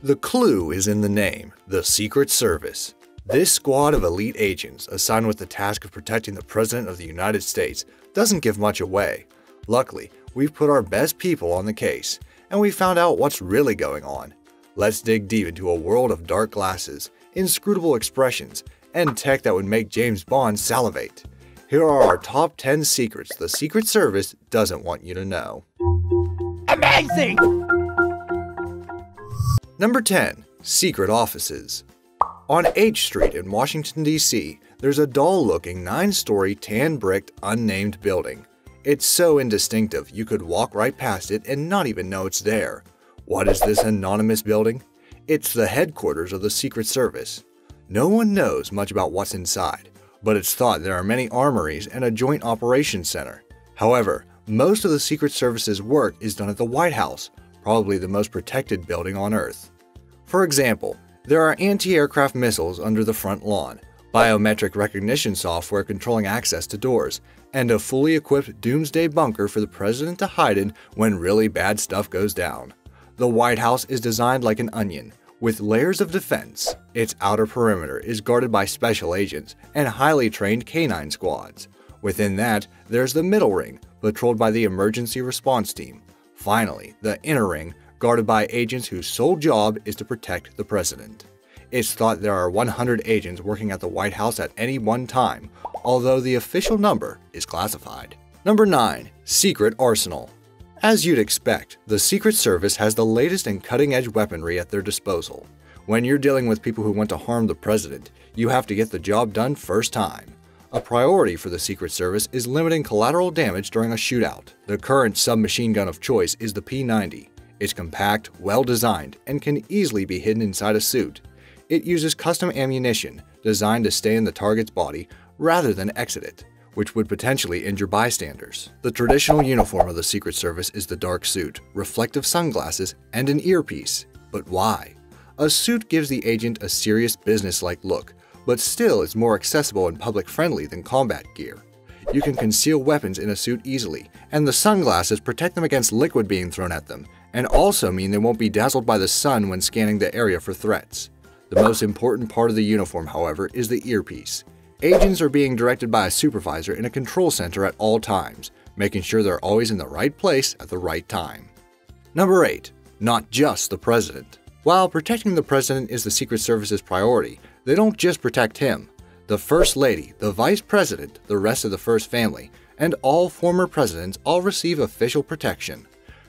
The clue is in the name, the Secret Service. This squad of elite agents assigned with the task of protecting the President of the United States doesn't give much away. Luckily, we've put our best people on the case, and we found out what's really going on. Let's dig deep into a world of dark glasses, inscrutable expressions, and tech that would make James Bond salivate. Here are our top 10 secrets the Secret Service doesn't want you to know. Amazing! Number 10. Secret Offices. On H Street in Washington, D.C., there's a dull-looking 9-story tan-bricked unnamed building. It's so indistinctive you could walk right past it and not even know it's there. What is this anonymous building? It's the headquarters of the Secret Service. No one knows much about what's inside, but it's thought there are many armories and a joint operations center. However, most of the Secret Service's work is done at the White House, probably the most protected building on Earth. For example, there are anti-aircraft missiles under the front lawn, biometric recognition software controlling access to doors, and a fully equipped doomsday bunker for the president to hide in when really bad stuff goes down. The White House is designed like an onion, with layers of defense. Its outer perimeter is guarded by special agents and highly trained canine squads. Within that, there's the middle ring, patrolled by the emergency response team. Finally, the inner ring, guarded by agents whose sole job is to protect the president. It's thought there are 100 agents working at the White House at any one time, although the official number is classified. Number 9. Secret Arsenal. As you'd expect, the Secret Service has the latest and cutting-edge weaponry at their disposal. When you're dealing with people who want to harm the president, you have to get the job done first time. A priority for the Secret Service is limiting collateral damage during a shootout. The current submachine gun of choice is the P90. It's compact, well-designed, and can easily be hidden inside a suit. It uses custom ammunition designed to stay in the target's body rather than exit it, which would potentially injure bystanders. The traditional uniform of the Secret Service is the dark suit, reflective sunglasses, and an earpiece. But why? A suit gives the agent a serious business-like look, but still is more accessible and public-friendly than combat gear. You can conceal weapons in a suit easily, and the sunglasses protect them against liquid being thrown at them, and also mean they won't be dazzled by the sun when scanning the area for threats. The most important part of the uniform, however, is the earpiece. Agents are being directed by a supervisor in a control center at all times, making sure they're always in the right place at the right time. Number 8. Not just the president. While protecting the president is the Secret Service's priority, they don't just protect him. The First Lady, the Vice President, the rest of the First Family, and all former presidents all receive official protection.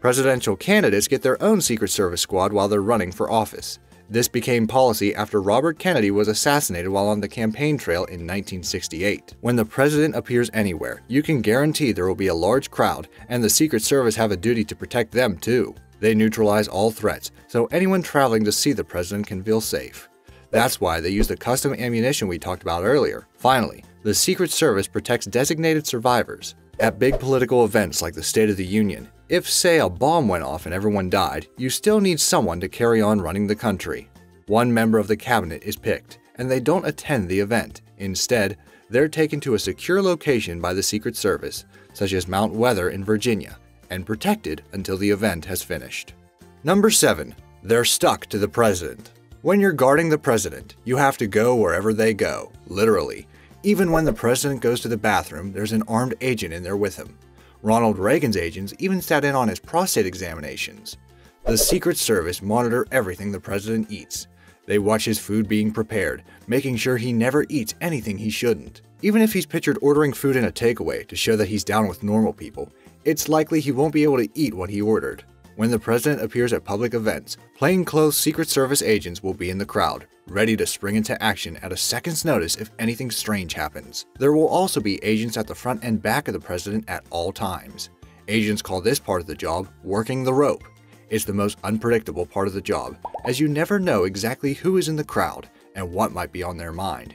Presidential candidates get their own Secret Service squad while they're running for office. This became policy after Robert Kennedy was assassinated while on the campaign trail in 1968. When the president appears anywhere, you can guarantee there will be a large crowd, and the Secret Service have a duty to protect them too. They neutralize all threats, so anyone traveling to see the president can feel safe. That's why they use the custom ammunition we talked about earlier. Finally, the Secret Service protects designated survivors. At big political events like the State of the Union, if, say, a bomb went off and everyone died, you still need someone to carry on running the country. One member of the cabinet is picked, and they don't attend the event. Instead, they're taken to a secure location by the Secret Service, such as Mount Weather in Virginia, and protected until the event has finished. Number 7. They're stuck to the president. When you're guarding the president, you have to go wherever they go, literally. Even when the president goes to the bathroom, there's an armed agent in there with him. Ronald Reagan's agents even sat in on his prostate examinations. The Secret Service monitor everything the president eats. They watch his food being prepared, making sure he never eats anything he shouldn't. Even if he's pictured ordering food in a takeaway to show that he's down with normal people, it's likely he won't be able to eat what he ordered. When the president appears at public events, plainclothes Secret Service agents will be in the crowd, ready to spring into action at a second's notice if anything strange happens. There will also be agents at the front and back of the president at all times. Agents call this part of the job working the rope. It's the most unpredictable part of the job, as you never know exactly who is in the crowd and what might be on their mind.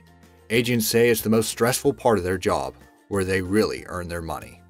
Agents say it's the most stressful part of their job, where they really earn their money.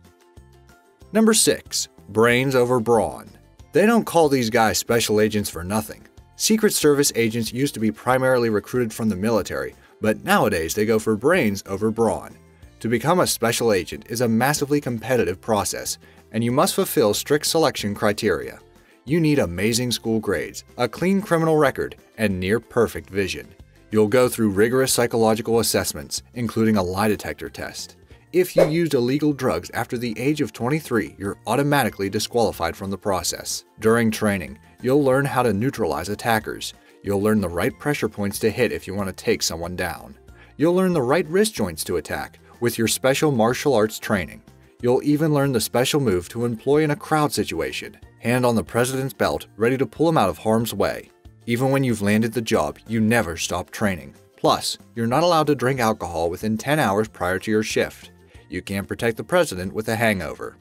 Number 6. Brains over brawn. They don't call these guys special agents for nothing. Secret Service agents used to be primarily recruited from the military, but nowadays they go for brains over brawn. To become a special agent is a massively competitive process, and you must fulfill strict selection criteria. You need amazing school grades, a clean criminal record, and near-perfect vision. You'll go through rigorous psychological assessments, including a lie detector test. If you used illegal drugs after the age of 23, you're automatically disqualified from the process. During training, you'll learn how to neutralize attackers. You'll learn the right pressure points to hit if you want to take someone down. You'll learn the right wrist joints to attack with your special martial arts training. You'll even learn the special move to employ in a crowd situation, hand on the president's belt, ready to pull him out of harm's way. Even when you've landed the job, you never stop training. Plus, you're not allowed to drink alcohol within 10 hours prior to your shift. You can't protect the president with a hangover.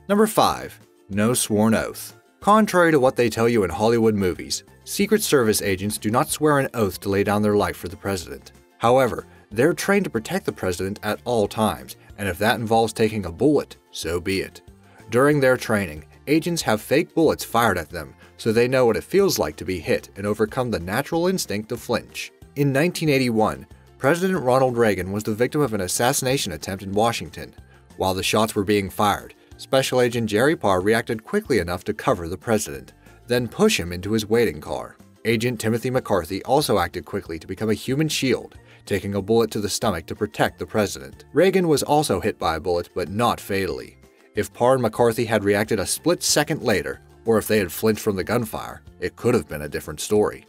Number 5. No sworn oath. Contrary to what they tell you in Hollywood movies, Secret Service agents do not swear an oath to lay down their life for the president. However, they're trained to protect the president at all times, and if that involves taking a bullet, so be it. During their training, agents have fake bullets fired at them so they know what it feels like to be hit and overcome the natural instinct to flinch. In 1981, President Ronald Reagan was the victim of an assassination attempt in Washington. While the shots were being fired, Special Agent Jerry Parr reacted quickly enough to cover the president, then push him into his waiting car. Agent Timothy McCarthy also acted quickly to become a human shield, taking a bullet to the stomach to protect the president. Reagan was also hit by a bullet, but not fatally. If Parr and McCarthy had reacted a split second later, or if they had flinched from the gunfire, it could have been a different story.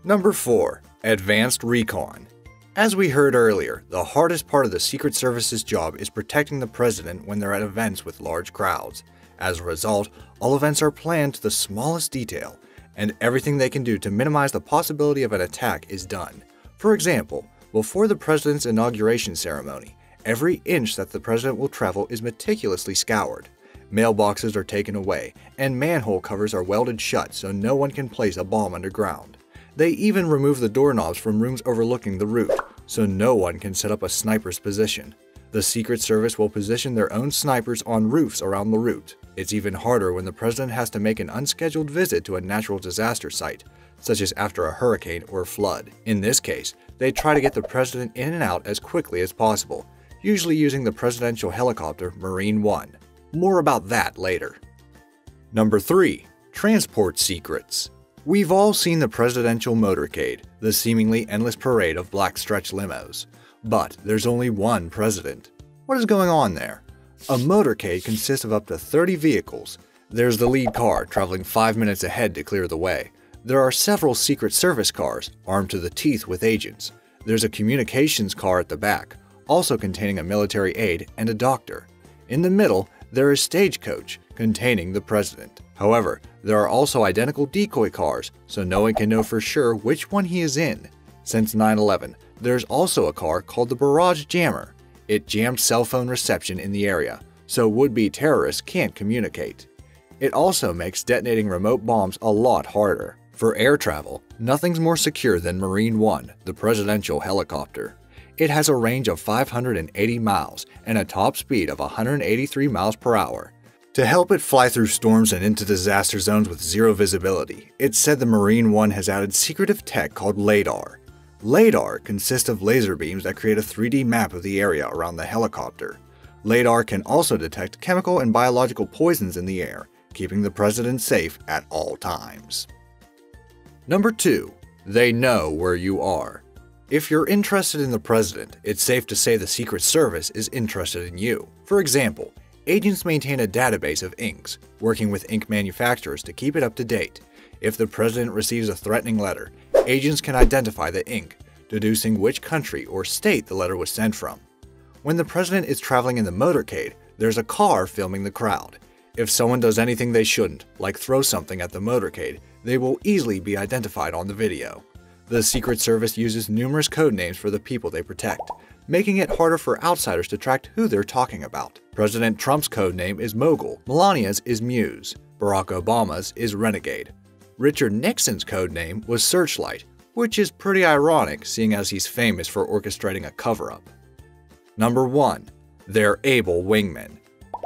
Number 4. Advanced Recon. As we heard earlier, the hardest part of the Secret Service's job is protecting the president when they're at events with large crowds. As a result, all events are planned to the smallest detail, and everything they can do to minimize the possibility of an attack is done. For example, before the president's inauguration ceremony, every inch that the president will travel is meticulously scoured. Mailboxes are taken away, and manhole covers are welded shut so no one can place a bomb underground. They even remove the doorknobs from rooms overlooking the route, so no one can set up a sniper's position. The Secret Service will position their own snipers on roofs around the route. It's even harder when the president has to make an unscheduled visit to a natural disaster site, such as after a hurricane or flood. In this case, they try to get the president in and out as quickly as possible, usually using the presidential helicopter Marine 1. More about that later. Number 3. Transport secrets. We've all seen the presidential motorcade, the seemingly endless parade of black stretch limos. But there's only one president. What is going on there? A motorcade consists of up to 30 vehicles. There's the lead car traveling 5 minutes ahead to clear the way. There are several Secret Service cars, armed to the teeth with agents. There's a communications car at the back, also containing a military aide and a doctor. In the middle, there is Stagecoach, containing the president. However, there are also identical decoy cars, so no one can know for sure which one he is in. Since 9/11, there's also a car called the Barrage Jammer. It jammed cell phone reception in the area, so would-be terrorists can't communicate. It also makes detonating remote bombs a lot harder. For air travel, nothing's more secure than Marine 1, the presidential helicopter. It has a range of 580 miles and a top speed of 183 miles per hour. To help it fly through storms and into disaster zones with zero visibility, it's said the Marine 1 has added secretive tech called LADAR. LADAR consists of laser beams that create a 3D map of the area around the helicopter. LADAR can also detect chemical and biological poisons in the air, keeping the president safe at all times. Number 2. They know where you are. If you're interested in the president, it's safe to say the Secret Service is interested in you. For example, agents maintain a database of inks, working with ink manufacturers to keep it up to date. If the president receives a threatening letter, agents can identify the ink, deducing which country or state the letter was sent from. When the president is traveling in the motorcade, there's a car filming the crowd. If someone does anything they shouldn't, like throw something at the motorcade, they will easily be identified on the video. The Secret Service uses numerous code names for the people they protect, making it harder for outsiders to track who they're talking about. President Trump's code name is Mogul, Melania's is Muse, Barack Obama's is Renegade. Richard Nixon's code name was Searchlight, which is pretty ironic seeing as he's famous for orchestrating a cover-up. Number 1. They're able wingmen.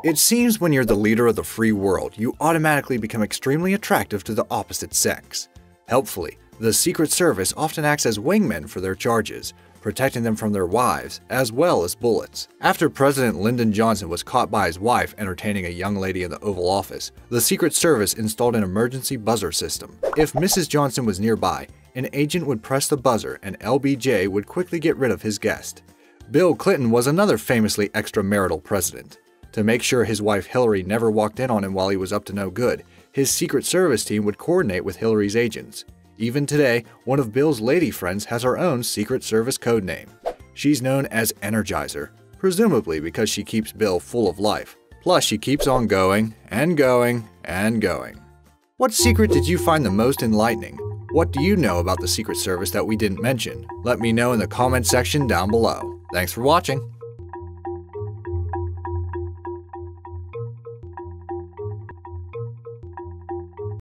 It seems when you're the leader of the free world, you automatically become extremely attractive to the opposite sex. Helpfully, The Secret Service often acts as wingmen for their charges, protecting them from their wives, as well as bullets. After President Lyndon Johnson was caught by his wife entertaining a young lady in the Oval Office, the Secret Service installed an emergency buzzer system. If Mrs. Johnson was nearby, an agent would press the buzzer and LBJ would quickly get rid of his guest. Bill Clinton was another famously extramarital president. To make sure his wife Hillary never walked in on him while he was up to no good, his Secret Service team would coordinate with Hillary's agents. Even today, one of Bill's lady friends has her own Secret Service code name. She's known as Energizer, presumably because she keeps Bill full of life. Plus, she keeps on going and going and going. What secret did you find the most enlightening? What do you know about the Secret Service that we didn't mention? Let me know in the comment section down below. Thanks for watching.